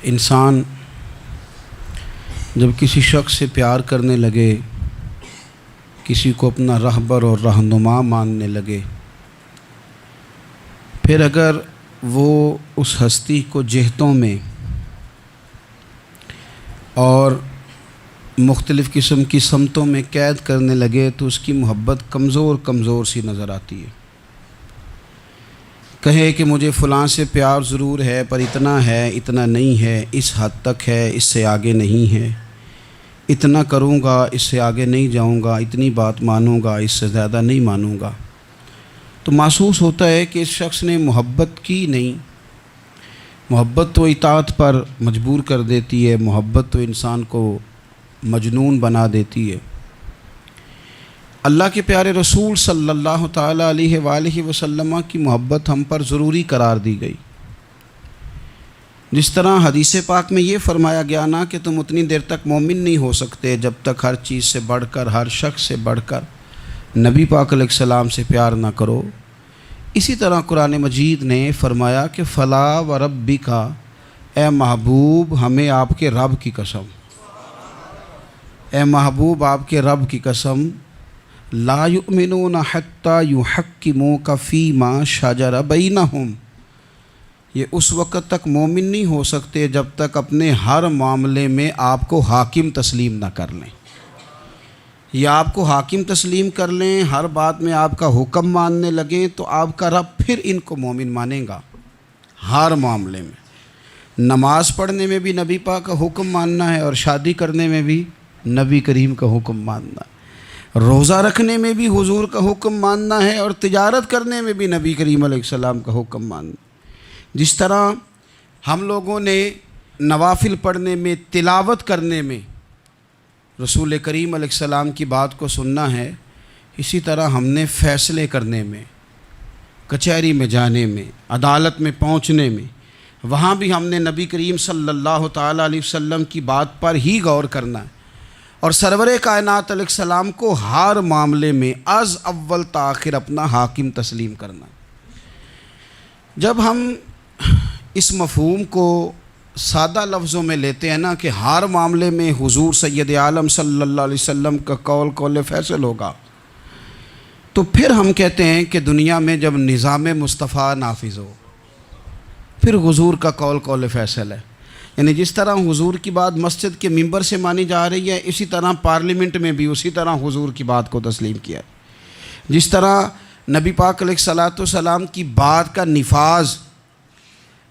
انسان جب کسی شخص سے پیار کرنے لگے، کسی کو اپنا رہبر اور رہنما ماننے لگے، پھر اگر وہ اس ہستی کو جہتوں میں اور مختلف قسم کی سمتوں میں قید کرنے لگے تو اس کی محبت کمزور سی نظر آتی ہے۔ کہے کہ مجھے فلاں سے پیار ضرور ہے، پر اتنا ہے، اتنا نہیں ہے، اس حد تک ہے، اس سے آگے نہیں ہے، اتنا کروں گا، اس سے آگے نہیں جاؤں گا، اتنی بات مانوں گا، اس سے زیادہ نہیں مانوں گا، تو محسوس ہوتا ہے کہ اس شخص نے محبت کی نہیں۔ محبت تو اطاعت پر مجبور کر دیتی ہے، محبت تو انسان کو مجنون بنا دیتی ہے۔ اللہ کے پیارے رسول صلی اللہ تعالیٰ علیہ وآلہ وسلم کی محبت ہم پر ضروری قرار دی گئی۔ جس طرح حدیث پاک میں یہ فرمایا گیا نا کہ تم اتنی دیر تک مومن نہیں ہو سکتے جب تک ہر چیز سے بڑھ کر، ہر شخص سے بڑھ کر نبی پاک علیہ السلام سے پیار نہ کرو، اسی طرح قرآن مجید نے فرمایا کہ فلا و ربک، اے محبوب ہمیں آپ کے رب کی قسم، اے محبوب آپ کے رب کی قسم، لا یؤمنون حتی یحکموک فیما شجر بینہم، یہ اس وقت تک مومن نہیں ہو سکتے جب تک اپنے ہر معاملے میں آپ کو حاکم تسلیم نہ کر لیں۔ یا آپ کو حاکم تسلیم کر لیں، ہر بات میں آپ کا حکم ماننے لگیں تو آپ کا رب پھر ان کو مومن مانے گا۔ ہر معاملے میں، نماز پڑھنے میں بھی نبی پاک کا حکم ماننا ہے، اور شادی کرنے میں بھی نبی کریم کا حکم ماننا ہے، روزہ رکھنے میں بھی حضور کا حکم ماننا ہے، اور تجارت کرنے میں بھی نبی کریم علیہ السلام کا حکم ماننا ہے۔ جس طرح ہم لوگوں نے نوافل پڑھنے میں، تلاوت کرنے میں رسول کریم علیہ السلام کی بات کو سننا ہے، اسی طرح ہم نے فیصلے کرنے میں، کچہری میں جانے میں، عدالت میں پہنچنے میں، وہاں بھی ہم نے نبی کریم صلی اللہ تعالیٰ علیہ وسلم کی بات پر ہی غور کرنا ہے، اور سرور کائنات علیہ السلام کو ہر معاملے میں از اول تا آخر اپنا حاکم تسلیم کرنا ہے۔ جب ہم اس مفہوم کو سادہ لفظوں میں لیتے ہیں نا کہ ہر معاملے میں حضور سید عالم صلی اللہ علیہ وسلم کا قول فیصل ہوگا، تو پھر ہم کہتے ہیں کہ دنیا میں جب نظام مصطفیٰ نافذ ہو پھر حضور کا قول فیصل ہے۔ یعنی جس طرح حضور کی بات مسجد کے ممبر سے مانی جا رہی ہے، اسی طرح پارلیمنٹ میں بھی اسی طرح حضور کی بات کو تسلیم کیا ہے۔ جس طرح نبی پاک علیہ الصلاۃ والسلام کی بات کا نفاذ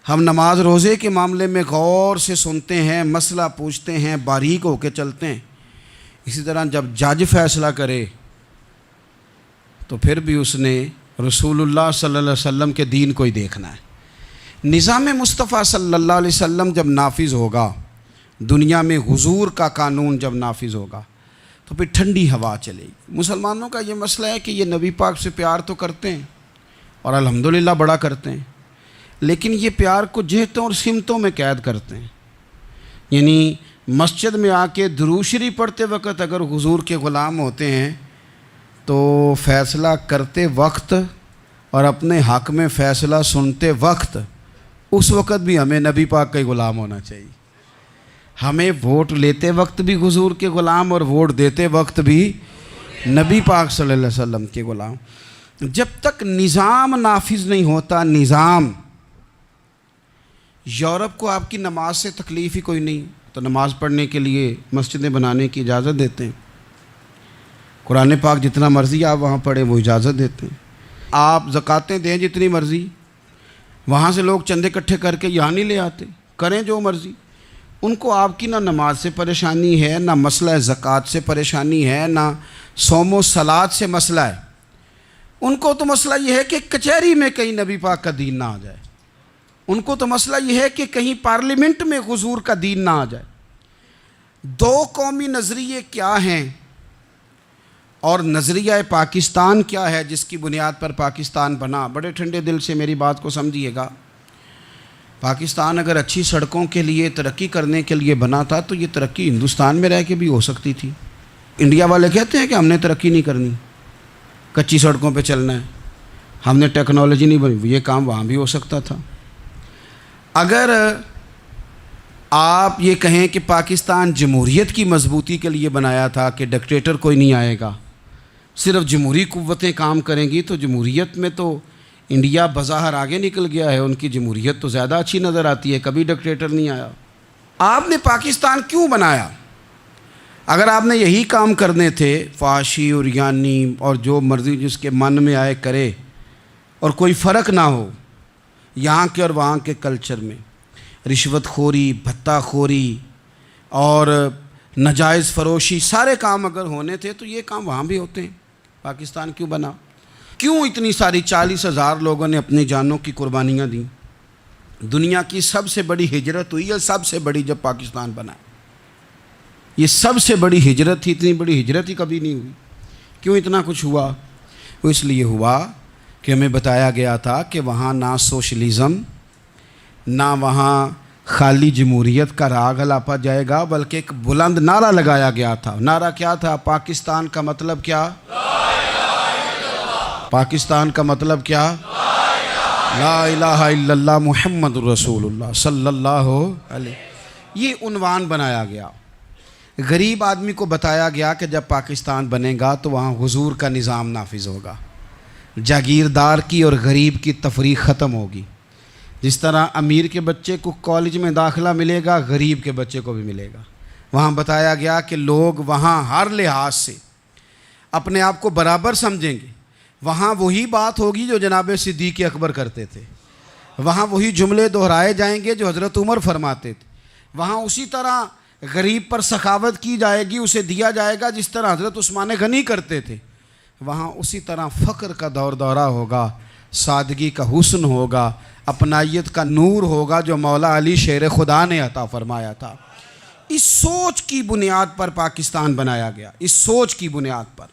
ہم نماز روزے کے معاملے میں غور سے سنتے ہیں، مسئلہ پوچھتے ہیں، باریک ہو کے چلتے ہیں، اسی طرح جب جج فیصلہ کرے تو پھر بھی اس نے رسول اللہ صلی اللہ علیہ وسلم کے دین کو ہی دیکھنا ہے۔ نظام مصطفیٰ صلی اللہ علیہ وسلم جب نافذ ہوگا، دنیا میں حضور کا قانون جب نافذ ہوگا تو پھر ٹھنڈی ہوا چلے گی۔ مسلمانوں کا یہ مسئلہ ہے کہ یہ نبی پاک سے پیار تو کرتے ہیں اور الحمدللہ بڑا کرتے ہیں، لیکن یہ پیار کو جہتوں اور سمتوں میں قید کرتے ہیں۔ یعنی مسجد میں آ کے درود شریف پڑھتے وقت اگر حضور کے غلام ہوتے ہیں تو فیصلہ کرتے وقت اور اپنے حق میں فیصلہ سنتے وقت، اس وقت بھی ہمیں نبی پاک کا ہی غلام ہونا چاہیے۔ ہمیں ووٹ لیتے وقت بھی حضور کے غلام اور ووٹ دیتے وقت بھی نبی پاک صلی اللہ علیہ وسلم کے غلام۔ جب تک نظام نافذ نہیں ہوتا، نظام، یورپ کو آپ کی نماز سے تکلیف ہی کوئی نہیں، تو نماز پڑھنے کے لیے مسجدیں بنانے کی اجازت دیتے ہیں، قرآن پاک جتنا مرضی آپ وہاں پڑھیں وہ اجازت دیتے ہیں، آپ زکاتیں دیں جتنی مرضی، وہاں سے لوگ چندے اکٹھے کر کے یہاں نہیں لے آتے، کریں جو مرضی۔ ان کو آپ کی نہ نماز سے پریشانی ہے، نہ مسئلہ زکوٰۃ سے پریشانی ہے، نہ صوم و صلات سے مسئلہ ہے، ان کو تو مسئلہ یہ ہے کہ کچہری میں کہیں نبی پاک کا دین نہ آ جائے، ان کو تو مسئلہ یہ ہے کہ کہیں پارلیمنٹ میں حضور کا دین نہ آ جائے۔ دو قومی نظریے کیا ہیں اور نظریہ پاکستان کیا ہے جس کی بنیاد پر پاکستان بنا؟ بڑے ٹھنڈے دل سے میری بات کو سمجھیے گا۔ پاکستان اگر اچھی سڑکوں کے لیے، ترقی کرنے کے لیے بنا تھا تو یہ ترقی ہندوستان میں رہ کے بھی ہو سکتی تھی۔ انڈیا والے کہتے ہیں کہ ہم نے ترقی نہیں کرنی، کچی سڑکوں پہ چلنا ہے، ہم نے ٹیکنالوجی نہیں بنی، یہ کام وہاں بھی ہو سکتا تھا۔ اگر آپ یہ کہیں کہ پاکستان جمہوریت کی مضبوطی کے لیے بنایا تھا کہ ڈکٹیٹر کوئی نہیں آئے گا، صرف جمہوری قوتیں کام کریں گی، تو جمہوریت میں تو انڈیا بظاہر آگے نکل گیا ہے، ان کی جمہوریت تو زیادہ اچھی نظر آتی ہے، کبھی ڈکٹیٹر نہیں آیا۔ آپ نے پاکستان کیوں بنایا؟ اگر آپ نے یہی کام کرنے تھے، فحاشی اور یانی اور جو مرضی جس کے من میں آئے کرے، اور کوئی فرق نہ ہو یہاں کے اور وہاں کے کلچر میں، رشوت خوری، بھتہ خوری اور ناجائز فروشی، سارے کام اگر ہونے تھے تو یہ کام وہاں بھی ہوتے ہیں۔ پاکستان کیوں بنا؟ کیوں اتنی ساری 40,000 لوگوں نے اپنی جانوں کی قربانیاں دیں؟ دنیا کی سب سے بڑی ہجرت ہوئی ہے، سب سے بڑی، جب پاکستان بنا۔ یہ سب سے بڑی ہجرت تھی، اتنی بڑی ہجرت ہی کبھی نہیں ہوئی۔ کیوں اتنا کچھ ہوا؟ وہ اس لیے ہوا کہ ہمیں بتایا گیا تھا کہ وہاں نہ سوشلزم، نہ وہاں خالی جمہوریت کا راگ الاپا جائے گا، بلکہ ایک بلند نعرہ لگایا گیا تھا۔ نعرہ کیا تھا؟ پاکستان کا مطلب کیا؟ پاکستان کا مطلب کیا؟ لا الہ الا اللہ محمد رسول اللہ صلی اللہ علیہ۔ یہ عنوان بنایا گیا۔ غریب آدمی کو بتایا گیا کہ جب پاکستان بنے گا تو وہاں حضور کا نظام نافذ ہوگا، جاگیردار کی اور غریب کی تفریق ختم ہوگی۔ جس طرح امیر کے بچے کو کالج میں داخلہ ملے گا، غریب کے بچے کو بھی ملے گا۔ وہاں بتایا گیا کہ لوگ وہاں ہر لحاظ سے اپنے آپ کو برابر سمجھیں گے۔ وہاں وہی بات ہوگی جو جناب صدیق اکبر کرتے تھے، وہاں وہی جملے دہرائے جائیں گے جو حضرت عمر فرماتے تھے، وہاں اسی طرح غریب پر سخاوت کی جائے گی، اسے دیا جائے گا جس طرح حضرت عثمان غنی کرتے تھے، وہاں اسی طرح فقر کا دور دورہ ہوگا، سادگی کا حسن ہوگا، اپنائیت کا نور ہوگا جو مولا علی شیر خدا نے عطا فرمایا تھا۔ اس سوچ کی بنیاد پر پاکستان بنایا گیا، اس سوچ کی بنیاد پر،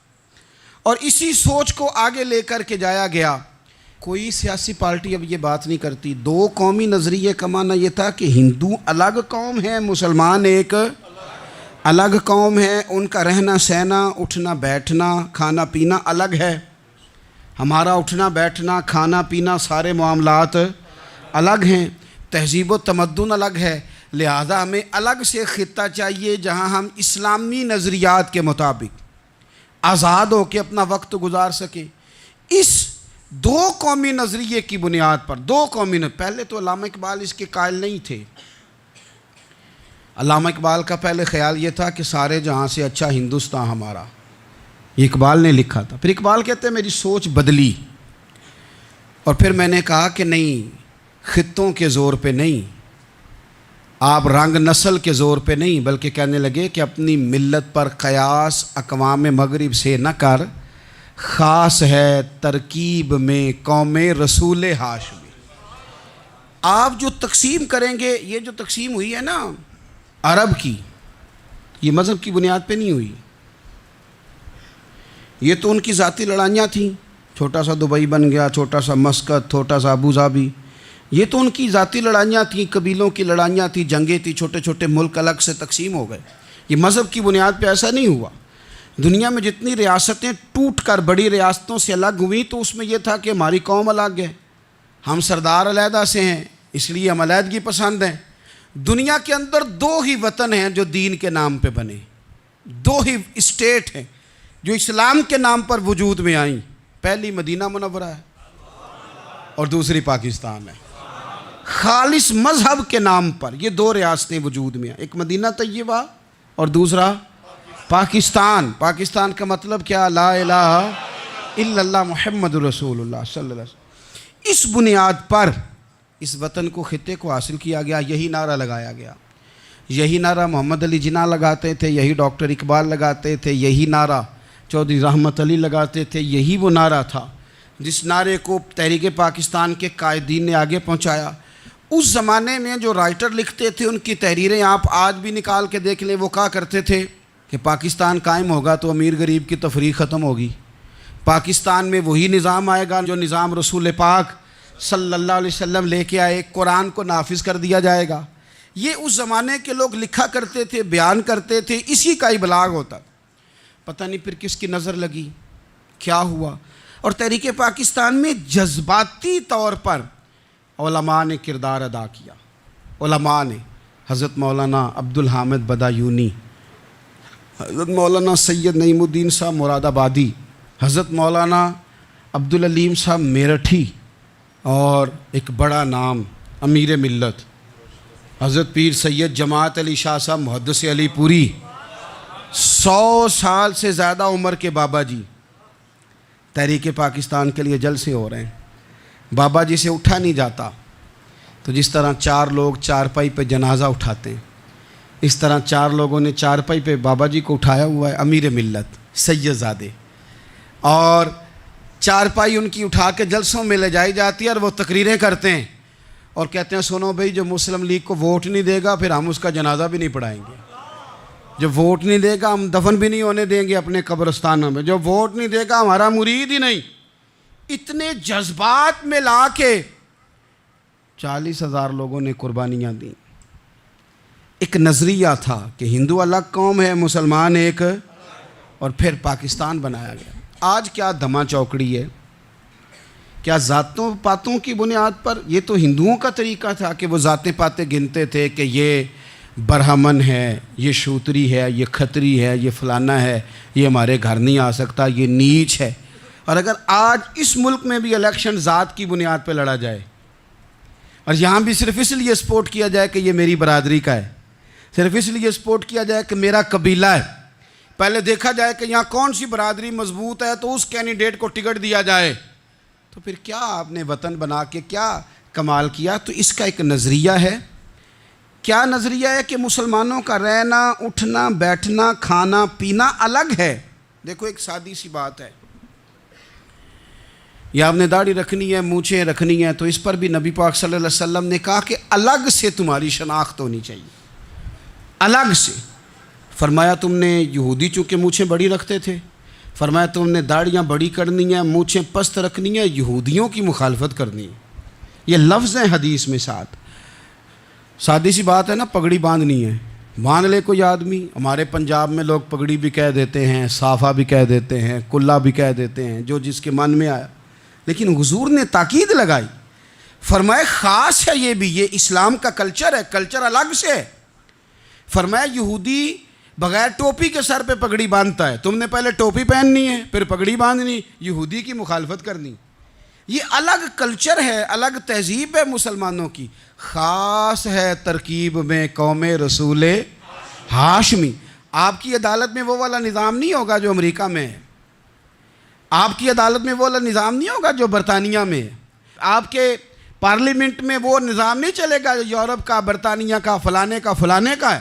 اور اسی سوچ کو آگے لے کر کے جایا گیا۔ کوئی سیاسی پارٹی اب یہ بات نہیں کرتی۔ دو قومی نظریے کا معنی یہ تھا کہ ہندو الگ قوم ہے، مسلمان ایک الگ قوم ہے، ان کا رہنا سہنا، اٹھنا بیٹھنا، کھانا پینا الگ ہے، ہمارا اٹھنا بیٹھنا، کھانا پینا، سارے معاملات الگ ہیں، تہذیب و تمدن الگ ہے، لہذا ہمیں الگ سے خطہ چاہیے جہاں ہم اسلامی نظریات کے مطابق آزاد ہو کے اپنا وقت گزار سکیں۔ اس دو قومی نظریے کی بنیاد پر، پہلے تو علامہ اقبال اس کے قائل نہیں تھے۔ علامہ اقبال کا پہلے خیال یہ تھا کہ سارے جہاں سے اچھا ہندوستان ہمارا، یہ اقبال نے لکھا تھا۔ پھر اقبال کہتے ہیں میری سوچ بدلی، اور پھر میں نے کہا کہ نہیں، خطوں کے زور پہ نہیں، آپ رنگ نسل کے زور پہ نہیں، بلکہ کہنے لگے کہ اپنی ملت پر قیاس اقوام مغرب سے نہ کر، خاص ہے ترکیب میں قوم رسول ہاشمی۔ آپ جو تقسیم کریں گے، یہ جو تقسیم ہوئی ہے نا عرب کی، یہ مذہب کی بنیاد پہ نہیں ہوئی، یہ تو ان کی ذاتی لڑائیاں تھیں، چھوٹا سا دبئی بن گیا، چھوٹا سا مسقط، چھوٹا سا ابو ظبی، یہ تو ان کی ذاتی لڑائیاں تھیں، قبیلوں کی لڑائیاں تھیں، جنگیں تھیں، چھوٹے چھوٹے ملک الگ سے تقسیم ہو گئے۔ یہ مذہب کی بنیاد پہ ایسا نہیں ہوا۔ دنیا میں جتنی ریاستیں ٹوٹ کر بڑی ریاستوں سے الگ ہوئیں تو اس میں یہ تھا کہ ہماری قوم الگ ہے، ہم سردار علیحدہ سے ہیں، اس لیے ہم علیحدگی پسند ہیں۔ دنیا کے اندر دو ہی وطن ہیں جو دین کے نام پہ بنے، دو ہی اسٹیٹ ہیں جو اسلام کے نام پر وجود میں آئیں، پہلی مدینہ منورہ ہے اور دوسری پاکستان ہے۔ خالص مذہب کے نام پر یہ دو ریاستیں وجود میں ہیں، ایک مدینہ طیبہ اور دوسرا پاکستان۔ پاکستان کا مطلب کیا؟ لا الہ الا اللہ محمد رسول اللہ صلی اللہ علیہ وسلم۔ اس بنیاد پر اس وطن کو، خطے کو حاصل کیا گیا، یہی نعرہ لگایا گیا، یہی نعرہ محمد علی جناح لگاتے تھے، یہی ڈاکٹر اقبال لگاتے تھے، یہی نعرہ چودھری رحمت علی لگاتے تھے، یہی وہ نعرہ تھا جس نعرے کو تحریک پاکستان کے قائدین نے آگے پہنچایا۔ اس زمانے میں جو رائٹر لکھتے تھے ان کی تحریریں آپ آج بھی نکال کے دیکھ لیں، وہ کہا کرتے تھے کہ پاکستان قائم ہوگا تو امیر غریب کی تفریق ختم ہوگی، پاکستان میں وہی نظام آئے گا جو نظام رسول پاک صلی اللہ علیہ وسلم لے کے آئے، قرآن کو نافذ کر دیا جائے گا۔ یہ اس زمانے کے لوگ لکھا کرتے تھے، بیان کرتے تھے، اسی کا ابلاغ ہوتا۔ پتہ نہیں پھر کس کی نظر لگی، کیا ہوا، اور تحریک پاکستان میں جذباتی طور پر علماء نے کردار ادا کیا۔ علماء نے، حضرت مولانا عبدالحامد بدایونی، حضرت مولانا سید نعیم الدین صاحب مراد آبادی، حضرت مولانا عبدالعلیم صاحب میرٹھی، اور ایک بڑا نام امیر ملت حضرت پیر سید جماعت علی شاہ صاحب محدث علی پوری، 100 سال سے زیادہ عمر کے بابا جی تحریک پاکستان کے لیے جلسے ہو رہے ہیں۔ بابا جی سے اٹھا نہیں جاتا، تو جس طرح 4 لوگ چارپائی پہ جنازہ اٹھاتے ہیں، اس طرح 4 لوگوں نے چارپائی پہ بابا جی کو اٹھایا ہوا ہے، امیر ملت سید زادے، اور چارپائی ان کی اٹھا کے جلسوں میں لے جائی جاتی ہے، اور وہ تقریریں کرتے ہیں اور کہتے ہیں سنو بھائی، جو مسلم لیگ کو ووٹ نہیں دے گا پھر ہم اس کا جنازہ بھی نہیں پڑھائیں گے، جو ووٹ نہیں دے گا ہم دفن بھی نہیں ہونے دیں گے اپنے قبرستانوں میں، جو ووٹ نہیں دے گا ہمارا مرید ہی نہیں۔ اتنے جذبات میں لا کے 40,000 لوگوں نے قربانیاں دیں۔ ایک نظریہ تھا کہ ہندو الگ قوم ہے، مسلمان ایک، اور پھر پاکستان بنایا گیا۔ آج کیا دھما چوکڑی ہے، کیا ذاتوں پاتوں کی بنیاد پر؟ یہ تو ہندوؤں کا طریقہ تھا کہ وہ ذاتیں پاتیں گنتے تھے کہ یہ برہمن ہے، یہ شوتری ہے، یہ کھتری ہے، یہ فلانا ہے، یہ ہمارے گھر نہیں آ سکتا، یہ نیچ ہے۔ اور اگر آج اس ملک میں بھی الیکشن ذات کی بنیاد پہ لڑا جائے، اور یہاں بھی صرف اس لیے سپورٹ کیا جائے کہ یہ میری برادری کا ہے، صرف اس لیے سپورٹ کیا جائے کہ میرا قبیلہ ہے، پہلے دیکھا جائے کہ یہاں کون سی برادری مضبوط ہے تو اس کینڈیڈیٹ کو ٹکٹ دیا جائے، تو پھر کیا آپ نے وطن بنا کے کیا کمال کیا؟ تو اس کا ایک نظریہ ہے۔ کیا نظریہ ہے؟ کہ مسلمانوں کا رہنا، اٹھنا، بیٹھنا، کھانا پینا الگ ہے۔ دیکھو ایک سادی سی بات ہے، یا آپ نے داڑھی رکھنی ہے، مونچھیں رکھنی ہے، تو اس پر بھی نبی پاک صلی اللہ علیہ وسلم نے کہا کہ الگ سے تمہاری شناخت ہونی چاہیے، الگ سے۔ فرمایا تم نے یہودی چونکہ مونچھیں بڑی رکھتے تھے، فرمایا تم نے داڑھیاں بڑی کرنی ہیں، مونچھیں پست رکھنی ہیں، یہودیوں کی مخالفت کرنی ہے۔ یہ لفظ ہیں حدیث میں ساتھ۔ سادی سی بات ہے نا، پگڑی باندھنی ہے، باندھ لے کوئی آدمی۔ ہمارے پنجاب میں لوگ پگڑی بھی کہہ دیتے ہیں، صافہ بھی کہہ دیتے ہیں، کلہ بھی کہہ دیتے ہیں، جو جس کے من میں آیا۔ لیکن حضور نے تاکید لگائی، فرمایا خاص ہے یہ بھی، یہ اسلام کا کلچر ہے، کلچر الگ سے ہے۔ فرمایا یہودی بغیر ٹوپی کے سر پہ پگڑی باندھتا ہے، تم نے پہلے ٹوپی پہننی ہے پھر پگڑی باندھنی، یہودی کی مخالفت کرنی۔ یہ الگ کلچر ہے، الگ تہذیب ہے مسلمانوں کی، خاص ہے ترکیب میں قوم رسول ہاشمی۔ آپ کی عدالت میں وہ والا نظام نہیں ہوگا جو امریکہ میں ہے، آپ کی عدالت میں وہ والا نظام نہیں ہوگا جو برطانیہ میں ہے، آپ کے پارلیمنٹ میں وہ نظام نہیں چلے گا جو یورپ کا، برطانیہ کا، فلانے کا ہے۔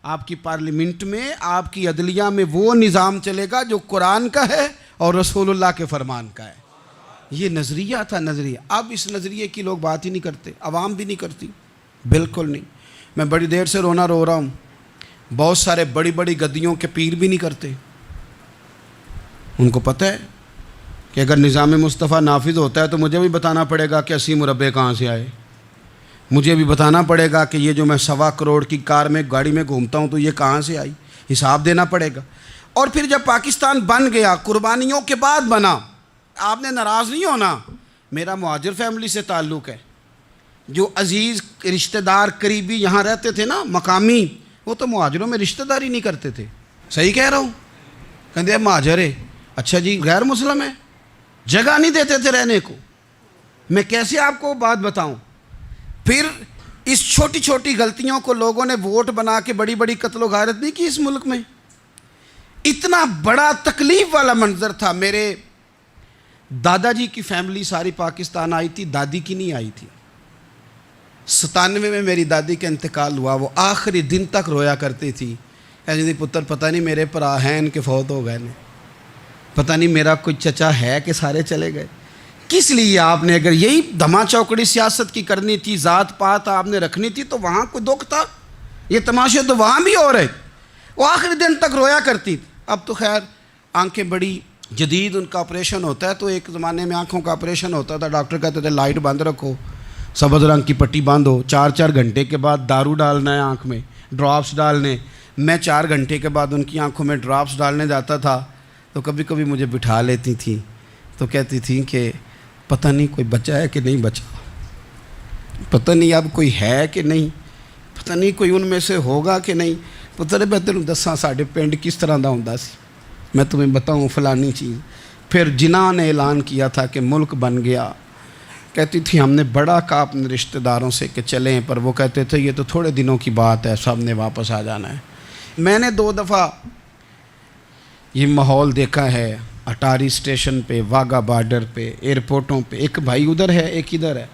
آپ کی پارلیمنٹ میں، آپ کی عدلیہ میں وہ نظام چلے گا جو قرآن کا ہے اور رسول اللہ کے فرمان کا ہے۔ یہ نظریہ تھا، نظریہ۔ اب اس نظریے کی لوگ بات ہی نہیں کرتے، عوام بھی نہیں کرتی، بالکل نہیں۔ میں بڑی دیر سے رو رہا ہوں، بہت سارے بڑی بڑی گدیوں کے پیر بھی نہیں کرتے۔ ان کو پتہ ہے کہ اگر نظام مصطفیٰ نافذ ہوتا ہے تو مجھے بھی بتانا پڑے گا کہ 80 مربع کہاں سے آئے، مجھے بھی بتانا پڑے گا کہ یہ جو میں 1.25 کروڑ کی کار میں گاڑی میں گھومتا ہوں تو یہ کہاں سے آئی، حساب دینا پڑے گا۔ اور پھر جب پاکستان بن گیا، قربانیوں کے بعد بنا، آپ نے ناراض نہیں ہونا، میرا مہاجر فیملی سے تعلق ہے، جو عزیز رشتہ دار قریبی یہاں رہتے تھے نا، مقامی، وہ تو مہاجروں میں رشتہ داری نہیں کرتے تھے۔ صحیح کہہ رہا ہوں؟ کہتے ہیں مہاجر ہے، اچھا جی غیر مسلم ہے، جگہ نہیں دیتے تھے رہنے کو۔ میں کیسے آپ کو بات بتاؤں؟ پھر اس چھوٹی چھوٹی غلطیوں کو لوگوں نے ووٹ بنا کے بڑی بڑی قتل و غارت نہیں کی اس ملک میں۔ اتنا بڑا تکلیف والا منظر تھا۔ میرے دادا جی کی فیملی ساری پاکستان آئی تھی، دادی کی نہیں آئی تھی۔ 97 میں میری دادی کا انتقال ہوا، وہ آخری دن تک رویا کرتی تھی، ایسے جی پتر پتہ نہیں میرے پرا ہیں ان کے فوت ہو گئے نے، پتہ نہیں میرا کوئی چچا ہے کہ سارے چلے گئے۔ کس لیے آپ نے، اگر یہی دھما چوکڑی سیاست کی کرنی تھی، ذات پات آپ نے رکھنی تھی، تو وہاں کوئی دکھ تھا؟ یہ تماشے تو وہاں بھی ہو رہے۔ وہ آخری دن تک رویا کرتی تھی۔ اب تو خیر آنکھیں بڑی جدید، ان کا آپریشن ہوتا ہے، تو ایک زمانے میں آنکھوں کا آپریشن ہوتا تھا، ڈاکٹر کہتے تھے لائٹ بند رکھو، سبز رنگ کی پٹی باندھو، 4 گھنٹے کے بعد دارو ڈالنا ہے آنکھ میں، ڈراپس ڈالنے۔ میں 4 گھنٹے کے بعد ان کی آنکھوں میں ڈراپس ڈالنے جاتا تھا، تو کبھی کبھی مجھے بٹھا لیتی تھیں، تو کہتی تھیں کہ پتہ نہیں کوئی بچا ہے کہ نہیں بچا، پتہ نہیں اب کوئی ہے کہ نہیں، پتہ نہیں کوئی ان میں سے ہوگا کہ نہیں. پتر میں تینوں دساں ساڈے پنڈ کس طرح دا ہوندا سی, میں تمہیں بتاؤں فلانی چیز. پھر جناح نے اعلان کیا تھا کہ ملک بن گیا. کہتی تھی ہم نے بڑا کہا اپنے رشتہ داروں سے کہ چلیں, پر وہ کہتے تھے یہ تو تھوڑے دنوں کی بات ہے, سب نے واپس آ جانا ہے. میں نے 2 دفعہ یہ ماحول دیکھا ہے اٹاری اسٹیشن پہ, واگا بارڈر پہ, ایئرپورٹوں پہ. ایک بھائی ادھر ہے, ایک ادھر ہے.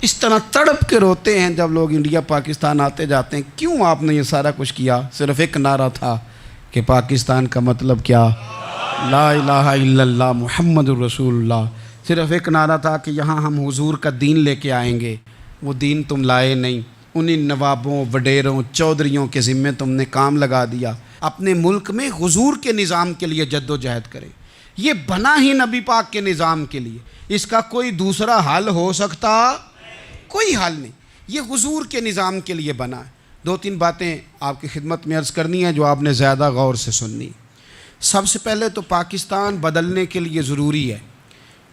اس طرح تڑپ کے روتے ہیں جب لوگ انڈیا پاکستان آتے جاتے ہیں. کیوں آپ نے یہ سارا کچھ کیا؟ صرف ایک نعرہ تھا کہ پاکستان کا مطلب کیا؟ لا الہ الا اللہ محمد الرسول اللہ. صرف ایک نعرہ تھا کہ یہاں ہم حضور کا دین لے کے آئیں گے. وہ دین تم لائے نہیں. انہی نوابوں, وڈیروں, چودھریوں کے ذمے تم نے کام لگا دیا. اپنے ملک میں حضور کے نظام کے لیے جد و جہد کریں. یہ بنا ہی نبی پاک کے نظام کے لیے. اس کا کوئی دوسرا حل ہو سکتا؟ کوئی حل نہیں. یہ حضور کے نظام کے لیے بنا ہے. 2-3 باتیں آپ کی خدمت میں عرض کرنی ہے جو آپ نے زیادہ غور سے سننی. سب سے پہلے تو پاکستان بدلنے کے لیے ضروری ہے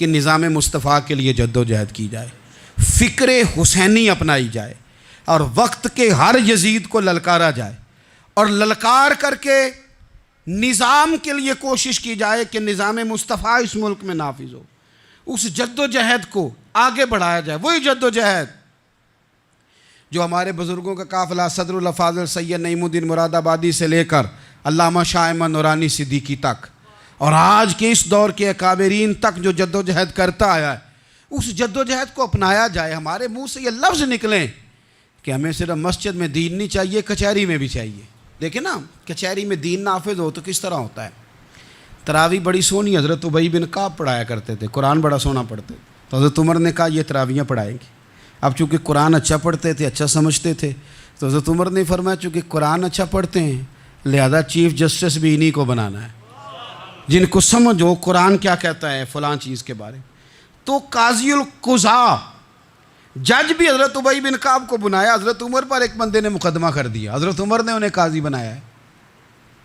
کہ نظام مصطفیٰ کے لیے جد و جہد کی جائے, فکر حسینی اپنائی جائے, اور وقت کے ہر یزید کو للکارا جائے, اور للکار کر کے نظام کے لیے کوشش کی جائے کہ نظام مصطفیٰ اس ملک میں نافذ ہو. اس جد و جہد کو آگے بڑھایا جائے. وہی جد و جہد جو ہمارے بزرگوں کا قافلہ صدر الافاضل سید نعیم الدین مراد آبادی سے لے کر علامہ شاہ احمد نورانی صدیقی تک, اور آج کے اس دور کے اکابرین تک جو جد و جہد کرتا آیا ہے, اس جد و جہد کو اپنایا جائے. ہمارے منہ سے یہ لفظ نکلیں کہ ہمیں صرف مسجد میں دین نہیں چاہیے, کچہری میں بھی چاہیے. دیکھیں نا, کچہری میں دین نافذ ہو تو کس طرح ہوتا ہے. تراویح بڑی سونی حضرت ابی بن کعب پڑھایا کرتے تھے, قرآن بڑا سونا پڑھتے تھے. تو حضرت عمر نے کہا یہ تراویحیں پڑھائیں گے. اب چونکہ قرآن اچھا پڑھتے تھے, اچھا سمجھتے تھے, تو حضرت عمر نے فرمایا چونکہ قرآن اچھا پڑھتے ہیں لہذا چیف جسٹس بھی انہی کو بنانا ہے, جن کو سمجھ ہو قرآن کیا کہتا ہے فلاں چیز کے بارے. تو قاضی القضاء جج بھی حضرت ابی بن کعب کو بنایا. حضرت عمر پر ایک بندے نے مقدمہ کر دیا, حضرت عمر نے انہیں قاضی بنایا ہے.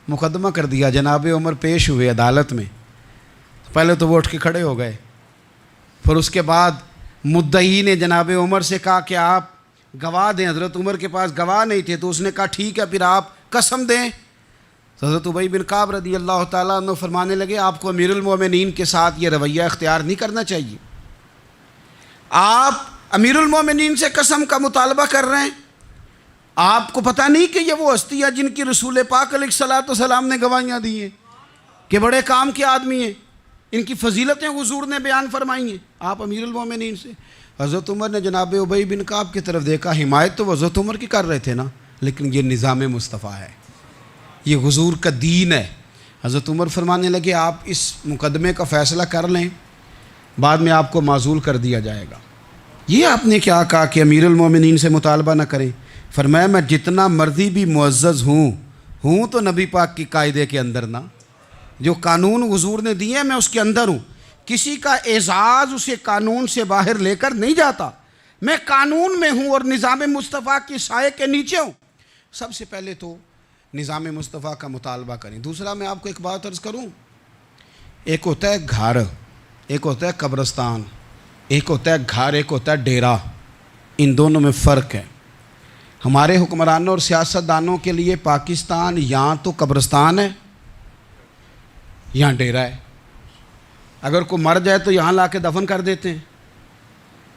مقدمہ کر دیا, جناب عمر پیش ہوئے عدالت میں. پہلے تو وہ اٹھ کے کھڑے ہو گئے, پھر اس کے بعد مدعی نے جناب عمر سے کہا کہ آپ گواہ دیں. حضرت عمر کے پاس گواہ نہیں تھے, تو اس نے کہا ٹھیک ہے پھر آپ قسم دیں. تو حضرت ابی بن کعب رضی اللہ تعالیٰ عنہ فرمانے لگے آپ کو امیر المومنین کے ساتھ یہ رویہ اختیار نہیں کرنا چاہیے. آپ امیر المومنین سے قسم کا مطالبہ کر رہے ہیں. آپ کو پتہ نہیں کہ یہ وہ ہستی ہے جن کی رسول پاک علیہ الصلوۃ والسلام نے گواہیاں دی ہیں کہ بڑے کام کے آدمی ہیں, ان کی فضیلتیں حضور نے بیان فرمائی ہیں. آپ امیر المومنین سے. حضرت عمر نے جناب ابی بن کعب کی طرف دیکھا. حمایت تو حضرت عمر کی کر رہے تھے نا, لیکن یہ نظام مصطفیٰ ہے, یہ حضور کا دین ہے. حضرت عمر فرمانے لگے آپ اس مقدمے کا فیصلہ کر لیں, بعد میں آپ کو معزول کر دیا جائے گا. یہ آپ نے کیا کہا کہ امیر المومنین سے مطالبہ نہ کریں؟ فرمایا میں جتنا مرضی بھی معزز ہوں تو نبی پاک کی قاعدے کے اندر نا. جو قانون حضور نے دیے میں اس کے اندر ہوں. کسی کا اعزاز اسے قانون سے باہر لے کر نہیں جاتا. میں قانون میں ہوں اور نظام مصطفیٰ کی سائے کے نیچے ہوں. سب سے پہلے تو نظام مصطفیٰ کا مطالبہ کریں. دوسرا میں آپ کو ایک بات عرض کروں, ایک ہوتا ہے گھر, ایک ہوتا ہے قبرستان. ایک ہوتا ہے گھر, ایک ہوتا ہے ڈیرا. ان دونوں میں فرق ہے. ہمارے حکمرانوں اور سیاستدانوں کے لیے پاکستان یہاں تو قبرستان ہے, یہاں ڈیرا ہے. اگر کوئی مر جائے تو یہاں لا کے دفن کر دیتے ہیں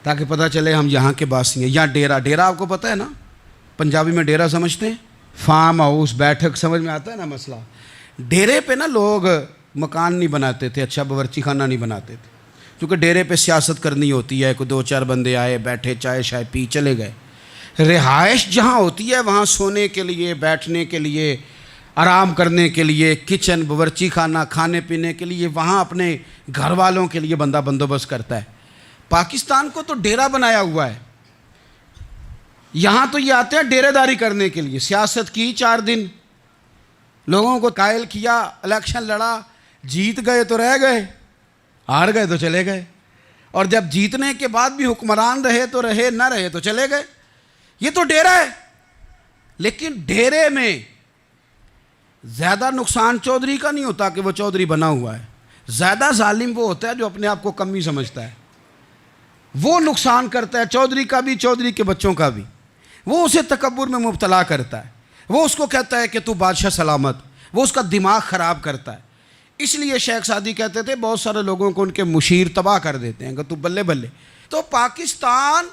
تاکہ پتہ چلے ہم یہاں کے باسی ہیں. یہاں ڈیرا, ڈیرا آپ کو پتہ ہے نا, پنجابی میں ڈیرا سمجھتے ہیں, فارم ہاؤس, بیٹھک, سمجھ میں آتا ہے نا مسئلہ. ڈیرے پہ نا لوگ مکان نہیں بناتے تھے, اچھا باورچی خانہ نہیں بناتے تھے, کیونکہ ڈیرے پہ سیاست کرنی ہوتی ہے. کوئی 2-4 بندے آئے, بیٹھے, چائے شائے پی, چلے گئے. رہائش جہاں ہوتی ہے وہاں سونے کے لیے, بیٹھنے کے لیے, آرام کرنے کے لیے, کچن, باورچی خانہ, کھانے پینے کے لیے, وہاں اپنے گھر والوں کے لیے بندہ بندوبست کرتا ہے. پاکستان کو تو ڈیرا بنایا ہوا ہے. یہاں تو یہ آتے ہیں ڈیرے داری کرنے کے لیے. سیاست کی 4 دن, لوگوں کو قائل کیا, الیکشن لڑا, جیت گئے تو رہ گئے, ہار گئے تو چلے گئے, اور جب جیتنے کے بعد بھی حکمران رہے تو رہے, نہ رہے تو چلے گئے. یہ تو ڈیرا ہے. لیکن ڈیرے میں زیادہ نقصان چودھری کا نہیں ہوتا کہ وہ چودھری بنا ہوا ہے. زیادہ ظالم وہ ہوتا ہے جو اپنے آپ کو کمی سمجھتا ہے, وہ نقصان کرتا ہے, چودھری کا بھی, چودھری کے بچوں کا بھی. وہ اسے تکبر میں مبتلا کرتا ہے، وہ اس کو کہتا ہے کہ تو بادشاہ سلامت، وہ اس کا دماغ خراب کرتا ہے۔ اس لیے شیخ سعدی کہتے تھے بہت سارے لوگوں کو ان کے مشیر تباہ کر دیتے ہیں کہ تو بلے بلے۔ تو پاکستان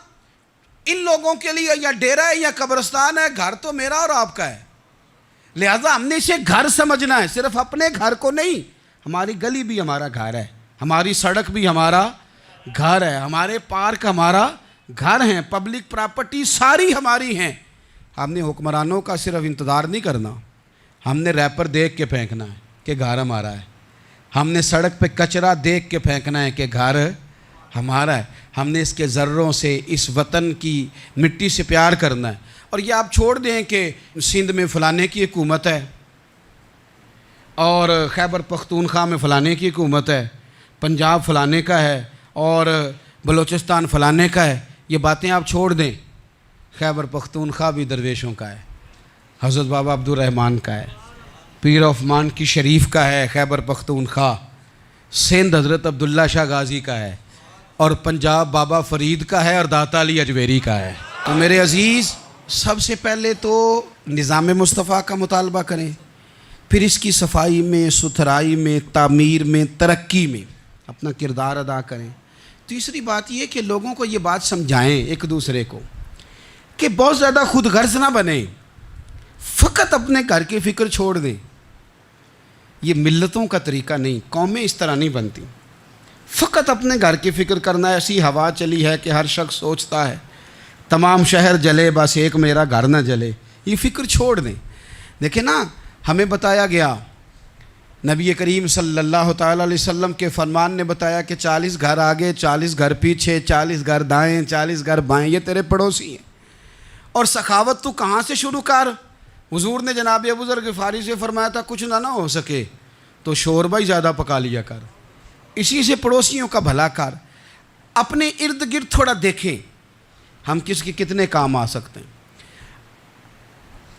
ان لوگوں کے لیے یا ڈیرا ہے یا قبرستان ہے، گھر تو میرا اور آپ کا ہے، لہذا ہم نے اسے گھر سمجھنا ہے، صرف اپنے گھر کو نہیں۔ ہماری گلی بھی ہمارا گھر ہے، ہماری سڑک بھی ہمارا گھر ہے، ہمارے پارک ہمارا گھر ہیں، پبلک پراپرٹی ساری ہماری ہیں۔ ہم نے حکمرانوں کا صرف انتظار نہیں کرنا، ہم نے ریپر دیکھ کے پھینکنا ہے کہ گھر ہمارا ہے، ہم نے سڑک پہ کچرا دیکھ کے پھینکنا ہے کہ گھر ہمارا ہے، ہم نے اس کے ذروں سے، اس وطن کی مٹی سے پیار کرنا ہے۔ اور یہ آپ چھوڑ دیں کہ سندھ میں فلانے کی حکومت ہے اور خیبر پختونخوا میں فلانے کی حکومت ہے، پنجاب فلانے کا ہے اور بلوچستان فلانے کا ہے، یہ باتیں آپ چھوڑ دیں۔ خیبر پختونخوا بھی درویشوں کا ہے، حضرت بابا عبدالرحمن کا ہے، پیر آف مان کی شریف کا ہے خیبر پختونخوا، سندھ حضرت عبداللہ شاہ غازی کا ہے، اور پنجاب بابا فرید کا ہے اور داتا علی اجویری کا ہے۔ تو میرے عزیز، سب سے پہلے تو نظام مصطفیٰ کا مطالبہ کریں، پھر اس کی صفائی میں، ستھرائی میں، تعمیر میں، ترقی میں اپنا کردار ادا کریں۔ تیسری بات یہ کہ لوگوں کو یہ بات سمجھائیں ایک دوسرے کو کہ بہت زیادہ خود غرض نہ بنیں، فقط اپنے گھر کی فکر چھوڑ دیں۔ یہ ملتوں کا طریقہ نہیں، قومیں اس طرح نہیں بنتی۔ فقط اپنے گھر کی فکر کرنا، ایسی ہوا چلی ہے کہ ہر شخص سوچتا ہے تمام شہر جلے بس ایک میرا گھر نہ جلے۔ یہ فکر چھوڑ دیں۔ دیکھیں نا، ہمیں بتایا گیا، نبی کریم صلی اللہ تعالیٰ علیہ وسلم کے فرمان نے بتایا کہ 40 گھر آگے، 40 گھر پیچھے، 40 گھر دائیں، 40 گھر بائیں، یہ تیرے پڑوسی ہیں۔ اور سخاوت تو کہاں سے شروع کر؟ حضور نے جناب ابو ذر غفاری سے فرمایا تھا کچھ نہ ہو سکے تو شوربہ ہی زیادہ پکا لیا کر، اسی سے پڑوسیوں کا بھلا کر۔ اپنے ارد گرد تھوڑا دیکھیں ہم کس کے کتنے کام آ سکتے ہیں،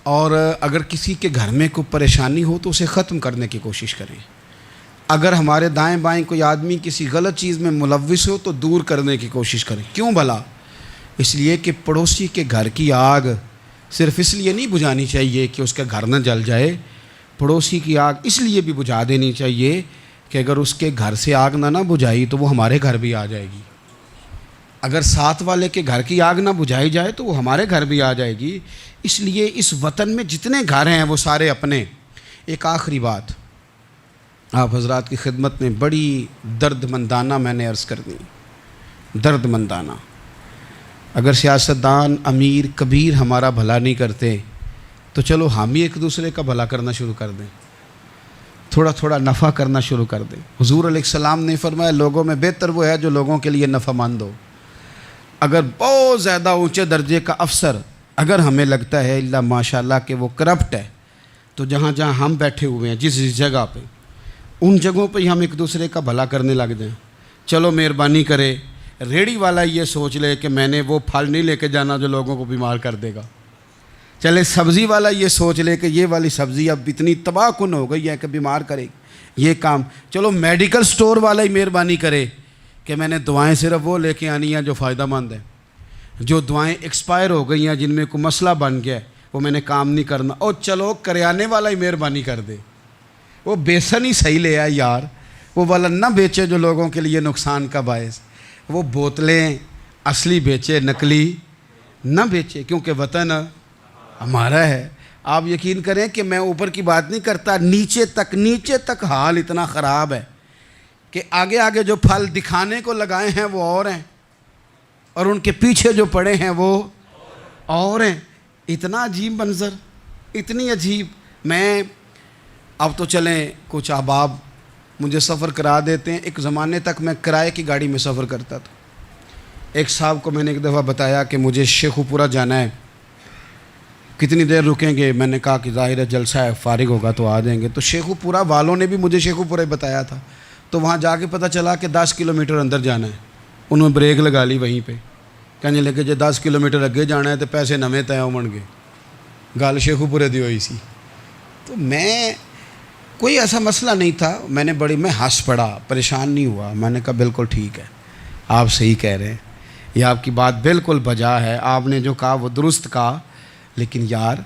اور اگر کسی کے گھر میں کوئی پریشانی ہو تو اسے ختم کرنے کی کوشش کریں۔ اگر ہمارے دائیں بائیں کوئی آدمی کسی غلط چیز میں ملوث ہو تو دور کرنے کی کوشش کریں۔ کیوں بھلا؟ اس لیے کہ پڑوسی کے گھر کی آگ صرف اس لیے نہیں بجھانی چاہیے کہ اس کا گھر نہ جل جائے، پڑوسی کی آگ اس لیے بھی بجھا دینی چاہیے کہ اگر اس کے گھر سے آگ نہ بجھائی تو وہ ہمارے گھر بھی آ جائے گی، اگر ساتھ والے کے گھر کی آگ نہ بجھائی جائے تو وہ ہمارے گھر بھی آ جائے گی۔ اس لیے اس وطن میں جتنے گھر ہیں وہ سارے اپنے۔ ایک آخری بات آپ حضرات کی خدمت میں بڑی درد مندانہ میں نے عرض کر دی، درد مندانہ۔ اگر سیاستدان امیر کبیر ہمارا بھلا نہیں کرتے تو چلو ہم ہی ایک دوسرے کا بھلا کرنا شروع کر دیں، تھوڑا تھوڑا نفع کرنا شروع کر دیں۔ حضور علیہ السلام نے فرمایا لوگوں میں بہتر وہ ہے جو لوگوں کے لیے نفع مند ہو۔ اگر بہت زیادہ اونچے درجے کا افسر اگر ہمیں لگتا ہے اللہ ماشاءاللہ کہ وہ کرپٹ ہے، تو جہاں جہاں ہم بیٹھے ہوئے ہیں جس جگہ پہ، ان جگہوں پہ ہی ہم ایک دوسرے کا بھلا کرنے لگ جائیں۔ چلو مہربانی کرے ریڑھی والا یہ سوچ لے کہ میں نے وہ پھل نہیں لے کے جانا جو لوگوں کو بیمار کر دے گا، چلے سبزی والا یہ سوچ لے کہ یہ والی سبزی اب اتنی تباہ کن ہو گئی ہے کہ بیمار کرے گی، یہ کام۔ چلو میڈیکل سٹور والا ہی مہربانی کرے کہ میں نے دعائیں صرف وہ لے کے آنی ہیں جو فائدہ مند ہیں، جو دعائیں ایکسپائر ہو گئی ہیں جن میں کوئی مسئلہ بن گیا ہے وہ میں نے کام نہیں کرنا۔ اور چلو کریانے والا ہی مہربانی کر دے، وہ بیسن ہی صحیح لے آئے یار، وہ والا نہ بیچے جو لوگوں کے لیے نقصان کا باعث، وہ بوتلیں اصلی بیچے نقلی نہ بیچے، کیونکہ وطن ہمارا ہے۔ آپ یقین کریں کہ میں اوپر کی بات نہیں کرتا، نیچے تک حال اتنا خراب ہے کہ آگے آگے جو پھل دکھانے کو لگائے ہیں وہ اور ہیں، اور ان کے پیچھے جو پڑے ہیں وہ اور ہیں۔ اتنا عجیب منظر، اتنی عجیب۔ میں اب تو چلیں کچھ احباب مجھے سفر کرا دیتے ہیں، ایک زمانے تک میں کرائے کی گاڑی میں سفر کرتا تھا۔ ایک صاحب کو میں نے ایک دفعہ بتایا کہ مجھے شیخو پورہ جانا ہے، کتنی دیر رکیں گے؟ میں نے کہا کہ ظاہر ہے جلسہ ہے، فارغ ہوگا تو آ جائیں گے۔ تو شیخو پورہ والوں نے بھی مجھے شیخو پورہ بتایا تھا، تو وہاں جا کے پتہ چلا کہ 10 کلومیٹر اندر جانا ہے۔ انہوں نے بریک لگا لی وہیں پہ، کہنے لگے جی 10 کلومیٹر اگے جانا ہے تو پیسے نویں طے ہون گے، گل شیخو پورے دی ہوئی سی۔ تو میں کوئی ایسا مسئلہ نہیں تھا، میں ہنس پڑا، پریشان نہیں ہوا۔ میں نے کہا بالکل ٹھیک ہے، آپ صحیح کہہ رہے ہیں، یہ آپ کی بات بالکل بجا ہے، آپ نے جو کہا وہ درست کہا، لیکن یار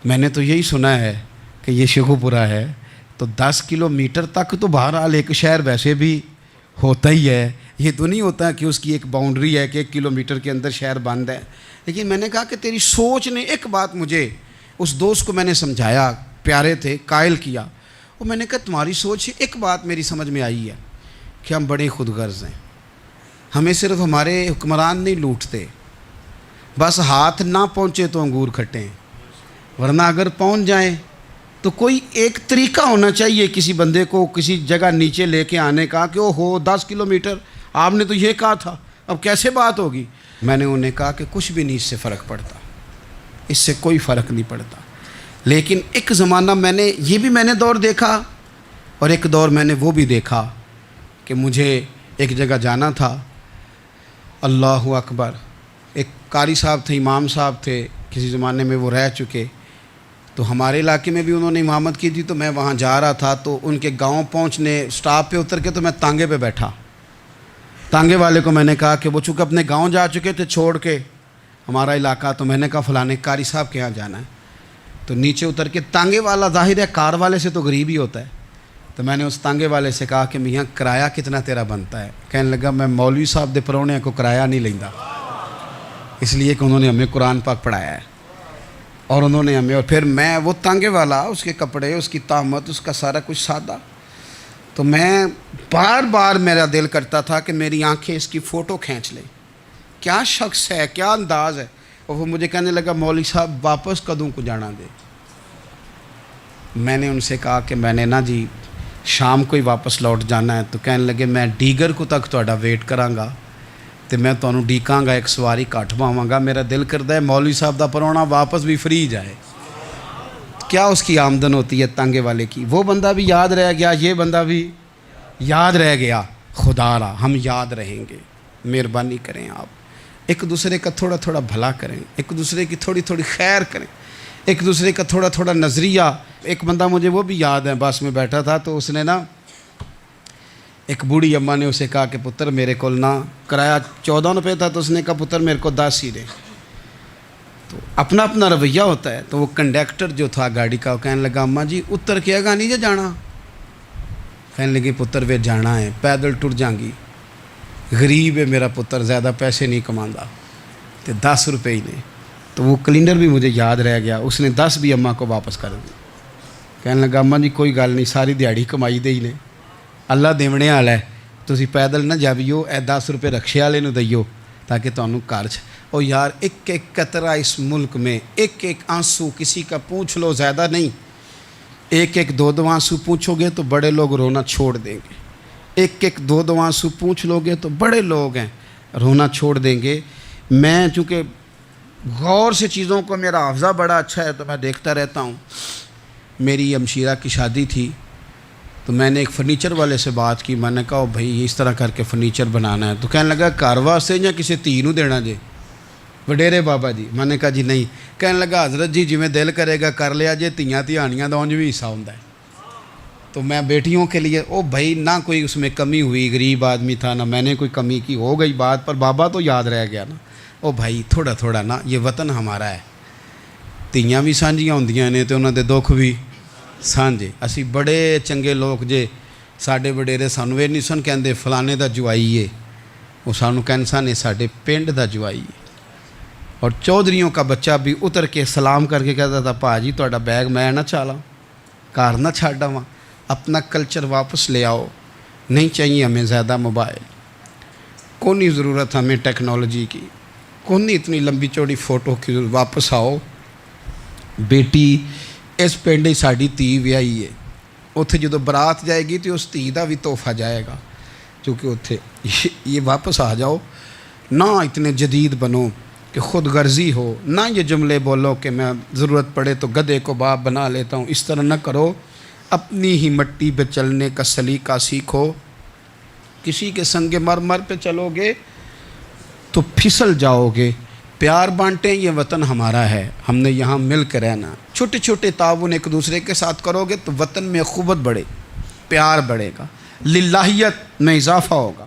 میں نے تو یہی سنا ہے کہ یہ شیخو پورہ ہے، تو 10 کلومیٹر تک تو بہرحال ایک شہر ویسے بھی ہوتا ہی ہے، یہ تو نہیں ہوتا کہ اس کی ایک باؤنڈری ہے کہ 1 کلومیٹر کے اندر شہر بند ہے۔ لیکن میں نے کہا کہ تیری سوچ نے ایک بات مجھے، اس دوست کو میں نے سمجھایا، پیارے تھے، قائل کیا، اور میں نے کہا تمہاری سوچ سے ایک بات میری سمجھ میں آئی ہے کہ ہم بڑے خود غرض ہیں، ہمیں صرف ہمارے حکمران نہیں لوٹتے، بس ہاتھ نہ پہنچے تو انگور کھٹے ہیں، ورنہ اگر پہنچ جائیں تو کوئی ایک طریقہ ہونا چاہیے کسی بندے کو کسی جگہ نیچے لے کے آنے کا کہ او ہو 10 کلومیٹر آپ نے تو یہ کہا تھا، اب کیسے بات ہوگی؟ میں نے انہیں کہا کہ کچھ بھی نہیں اس سے فرق پڑتا، اس سے کوئی فرق نہیں پڑتا، لیکن ایک زمانہ میں نے دور دیکھا، اور ایک دور میں نے وہ بھی دیکھا کہ مجھے ایک جگہ جانا تھا، اللہ اکبر، ایک قاری صاحب تھے، امام صاحب تھے، کسی زمانے میں وہ رہ چکے، تو ہمارے علاقے میں بھی انہوں نے امامت کی تھی، تو میں وہاں جا رہا تھا، تو ان کے گاؤں پہنچنے سٹاپ پہ اتر کے تو میں تانگے پہ بیٹھا، تانگے والے کو میں نے کہا کہ وہ چونکہ اپنے گاؤں جا چکے تھے چھوڑ کے ہمارا علاقہ، تو میں نے کہا فلانے قاری صاحب کے یہاں جانا ہے، تو نیچے اتر کے تانگے والا ظاہر ہے کار والے سے تو غریب ہی ہوتا ہے، تو میں نے اس تانگے والے سے کہا کہ میاں کرایہ کتنا تیرا بنتا ہے؟ کہنے لگا میں مولوی صاحب دے پرونے کو کرایہ نہیں لیندہ، اس لیے کہ انہوں نے ہمیں قرآن پاک پڑھایا ہے، اور انہوں نے ہمیں، اور پھر میں وہ تانگے والا، اس کے کپڑے، اس کی طامت، اس کا سارا کچھ سادہ، تو میں بار بار میرا دل کرتا تھا کہ میری آنکھیں اس کی فوٹو کھینچ لیں، کیا شخص ہے، کیا انداز ہے، اور وہ مجھے کہنے لگا مولوی صاحب واپس کدوں کو جانا دے؟ میں نے ان سے کہا کہ میں نے نا جی شام کو ہی واپس لوٹ جانا ہے، تو کہنے لگے میں ڈیگر کو تک تہاڈا ویٹ کراں گا تے میں تانوں ڈیکاں گا، ایک سواری کٹ پاواں گا، میرا دل کردا ہے مولوی صاحب دا پرونا واپس بھی فری جائے، کیا اس کی آمدن ہوتی ہے تانگے والے کی۔ وہ بندہ بھی یاد رہ گیا، یہ بندہ بھی یاد رہ گیا، خدا را ہم یاد رہیں گے، مہربانی کریں آپ ایک دوسرے کا تھوڑا تھوڑا بھلا کریں، ایک دوسرے کی تھوڑی تھوڑی خیر کریں، ایک دوسرے کا تھوڑا تھوڑا نظریہ۔ ایک بندہ مجھے وہ بھی یاد ہے، بس میں بیٹھا تھا تو اس نے نا، ایک بوڑھی اماں نے اسے کہا کہ پتر میرے کو نا کرایہ 14 روپے تھا، تو اس نے کہا پتر میرے کو 10 ہی دے، تو اپنا اپنا رویہ ہوتا ہے، تو وہ کنڈکٹر جو تھا گاڑی کا، وہ کہنے لگا اماں جی اتر کے گا نہیں جانا؟ کہنے لگی پتر وے جانا ہے، پیدل ٹر جائیں گی، غریب ہے میرا پتر، زیادہ پیسے نہیں کماندا، تو 10 روپے ہی نے۔ تو وہ کلینڈر بھی مجھے یاد رہ گیا، اس نے 10 بھی اماں کو واپس کر دی، کہنے لگا اماں جی کوئی گل نہیں، ساری دیہڑی کمائی دے ہی نے، اللہ دیونے والا ہے، تسی پیدل نہ جاویو، اے 10 روپے رکشے والے نوں دئیو تاکہ تانوں گھر چ۔ اور یار ایک ایک قطرہ اس ملک میں، ایک ایک آنسو کسی کا پوچھ لو، زیادہ نہیں، ایک ایک 2 آنسو پوچھو گے تو بڑے لوگ رونا چھوڑ دیں گے، ایک ایک 2 آنسو پوچھ لو گے تو بڑے لوگ ہیں رونا چھوڑ دیں گے۔ میں چونکہ غور سے چیزوں کو، میرا حافظہ بڑا اچھا ہے تو میں دیکھتا رہتا ہوں۔ میری ہمشیرہ کی شادی تھی تو میں نے ایک فرنیچر والے سے بات کی، میں نے کہا بھائی اس طرح کر کے فرنیچر بنانا ہے، تو کہنے لگا گھر واسطے یا کسی تھی نوں دینا جے؟ وڈیرے بابا جی۔ میں نے کہا جی نہیں۔ کہنے لگا حضرت جی جویں دل کرے گا کر لیا جے، تیاں تہانیاں دا اونج بھی حصہ ہوندا ہے، تو میں بیٹیوں کے لیے او بھائی نہ کوئی اس میں کمی ہوئی، غریب آدمی تھا نہ میں نے کوئی کمی کی، ہو گئی بات، پر بابا تو یاد رہ گیا نا، او بھائی تھوڑا تھوڑا نا، یہ وطن ہمارا ہے، تیاں بھی سانجیاں ہوندیاں نے تے انہاں دے دکھ بھی سانجے۔ اسی بڑے چنگے لوگ جے، ساڈے وڈیرے سانوں اے نہیں سن کہندے فلانے دا جوائی ہے، وہ سانوں کہن سن اے ساڈے پنڈ دا جوائی ہے۔ اور چودھریوں کا بچہ بھی اتر کے سلام کر کے کہتا تھا پاجی تہاڈا بیگ میں نہ چالاں، گھر نہ چھڈ آواں، اپنا کلچر واپس لے آؤ، نہیں چاہیے ہمیں زیادہ موبائل، کونی ضرورت ہمیں ٹیکنالوجی کی، کونی اتنی لمبی چوڑی فوٹو کی، واپس آؤ۔ بیٹی اس پنڈ ہی ساڈی تھی ویائی ہے، اتھے جدو برات جائے گی تو اس تھی دا بھی تحفہ جائے گا، کیونکہ اتھے یہ واپس آ جاؤ، نہ اتنے جدید بنو کہ خود غرضی ہو، نہ یہ جملے بولو کہ میں ضرورت پڑے تو گدھے کو باپ بنا لیتا ہوں، اس طرح نہ کرو، اپنی ہی مٹی پہ چلنے کا سلیقہ سیکھو۔ کسی کے سنگ مرمر پہ چلو گے تو پھسل جاؤ گے۔ پیار بانٹیں، یہ وطن ہمارا ہے، ہم نے یہاں مل کے رہنا، چھوٹے چھوٹے تعاون ایک دوسرے کے ساتھ کرو گے تو وطن میں اخوت بڑھے، پیار بڑھے گا، للہیت میں اضافہ ہوگا۔